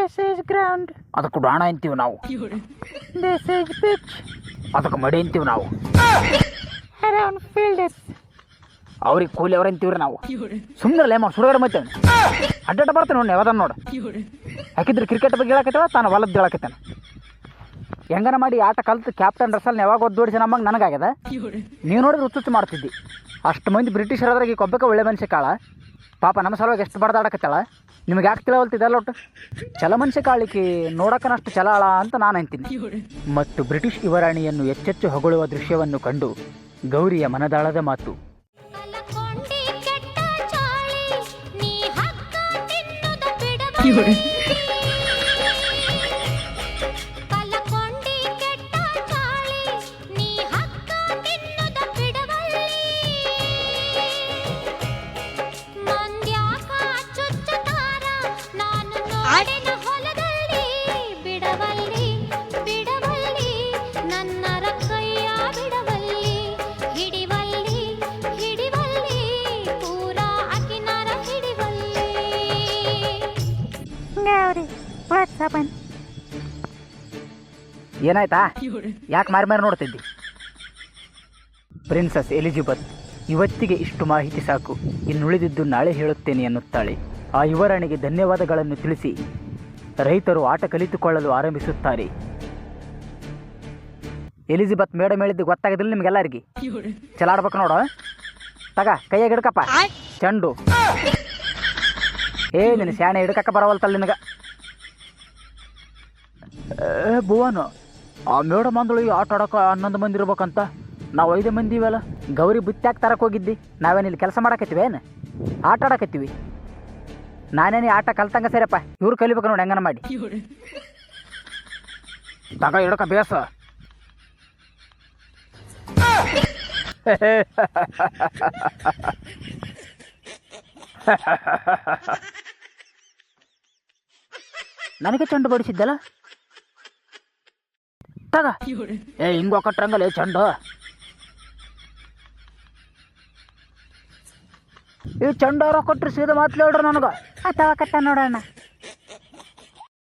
This is ground, ಅದಕ್ಕೆ ಡಾಣ ಅಂತೀವಿ ನಾವು. ದಿಸ್ ಈಸ್ ಪಿಚ್, ಅದಕ್ಕೆ ಮಡಿ ಅಂತೀವಿ ನಾವು. ಅರೌಂಡ್ ಫೀಲ್ಡರ್ಸ್, ಅವ್ರಿಗೆ ಕೂಲಿ ಅವ್ರು ಅಂತೀವ್ರಿ ನಾವು. ಸುಮ್ಮನೆ ಮಾಡಿ ಸುಡುಗಡೆ ಮತ್ತೆ ಅಡ್ಡಾಟ ಬರ್ತಾನೆ ನೋಡಿ ಯಾವ್ದನ್ನ ನೋಡು. ಯಾಕಿದ್ರೆ ಕ್ರಿಕೆಟ್ ಬಗ್ಗೆ ಹೇಳಕತ್ತೇವ, ತಾನು ಹೊಲದ್ದು ಹೇಳಕತ್ತೇನೆ. ಹೆಂಗನ ಮಾಡಿ ಆಟ ಕಲ್ತು ಕ್ಯಾಪ್ಟನ್ ರಸಲ್ ಯಾವಾಗ ಒದ್ದೋಡಿಸಿ ನಮಗೆ ನನಗಾಗ್ಯದ. ನೀವು ನೋಡಿದ್ರೆ ಹುಚ್ಚುಚ್ಚು ಮಾಡ್ತಿದ್ದಿ. ಅಷ್ಟು ಮಂದಿ ಬ್ರಿಟಿಷರಾದ್ರಾಗ ಈ ಕೊಬ್ಬಕ್ಕೆ ಒಳ್ಳೆ ಮನುಷ್ಯ ಕಾಳ ಪಾಪ ನಮ್ಮ ಸಲುವಾಗಿ ಎಷ್ಟು ಬಡ್ದಾಡಕತ್ತಾಳ. ನಿಮ್ಗೆ ಯಾಕೆ ತಿಳವಲ್ತಿದ್ದಲ್ಲ ಒಟ್ಟು ಚಲ ಮನುಷ್ಯ ಕಾಳಿಕೆ ನೋಡಕ್ಕನಷ್ಟು ಚಲಾಳ ಅಂತ ನಾನು ಅಂತೀನಿ. ಮತ್ತು ಬ್ರಿಟಿಷ್ ಯುವರಾಣಿಯನ್ನು ಹೆಚ್ಚೆಚ್ಚು ಹೊಗಳುವ ದೃಶ್ಯವನ್ನು ಕಂಡು ಗೌರಿಯ ಮನದಾಳದ ಮಾತು. ಏನಾಯ್ತಾ? ಯಾಕೆ ಮಾರಿ ಮಾರಿ ನೋಡ್ತಿದ್ದಿ? ಪ್ರಿನ್ಸಸ್ ಎಲಿಜಬೆತ್ ಇವತ್ತಿಗೆ ಇಷ್ಟು ಮಾಹಿತಿ ಸಾಕು, ಇನ್ನುಳಿದಿದ್ದು ನಾಳೆ ಹೇಳುತ್ತೇನೆ ಎನ್ನುತ್ತಾಳೆ. ಆ ಯುವರಾಣಿಗೆ ಧನ್ಯವಾದಗಳನ್ನು ತಿಳಿಸಿ ರೈತರು ಆಟ ಕಲಿತುಕೊಳ್ಳಲು ಆರಂಭಿಸುತ್ತಾರೆ. ಎಲಿಜಬೆತ್ ಮೇಡಮ್ ಹೇಳಿದ್ದು ಗೊತ್ತಾಗದಿಲ್ಲ ನಿಮ್ಗೆಲ್ಲರಿಗೆ. ಚಲಾಡ್ಬೇಕು ನೋಡು. ತಗ ಕೈಯಾಗ ಹಿಡ್ಕಪ್ಪ ಚೆಂಡು. ನಿನ್ನ ಸ್ಯಾಣೆ ಹಿಡ್ಕಕ್ಕ ಬರವಲ್ತಲ್ಲ ನಿನಗೆ. ಭುವನ್, ಆ ಮೇಡಮ್ ಅಂದಳು ಈ ಆಟ ಆಡೋಕೆ 11 ಮಂದಿ ಇರ್ಬೇಕಂತ. ನಾವು 5 ಮಂದಿ ಇವೆಲ್ಲ. ಗೌರಿ ಬುತ್ತಾಕ್ ತರಕ್ಕೆ ಹೋಗಿದ್ದಿ. ನಾವೇನಿಲ್ಲಿ ಕೆಲಸ ಮಾಡಕತ್ತೀವಿ, ಏನು ಆಟ ಆಡಕತ್ತೀವಿ? ನಾನೇನು ಆಟ ಕಲ್ತಂಗ ಸರಿಯಪ್ಪ, ಇವ್ರು ಕಲಿಬೇಕು ನೋಡಿ ಹೆಂಗನ ಮಾಡಿ. ತಗ ಹಿಡ್ಕ ಬೇಸ. ನನಗೆ ಚೆಂಡು ಬಡಿಸಿದ್ದಲ್ಲ. ತಗ ಹಿಂಗ ಕಟ್ರಂಗಲ್ಲ ಚೆಂಡು. ಈ ಚೆಂಡು ಅವ್ರ ಕೊಟ್ರಿ ಸೀದಾ ಮಾತಾಡ್ರಿ ನನಗೆ. ಅಥವಾ ಕಟ್ಟ ನೋಡೋಣ.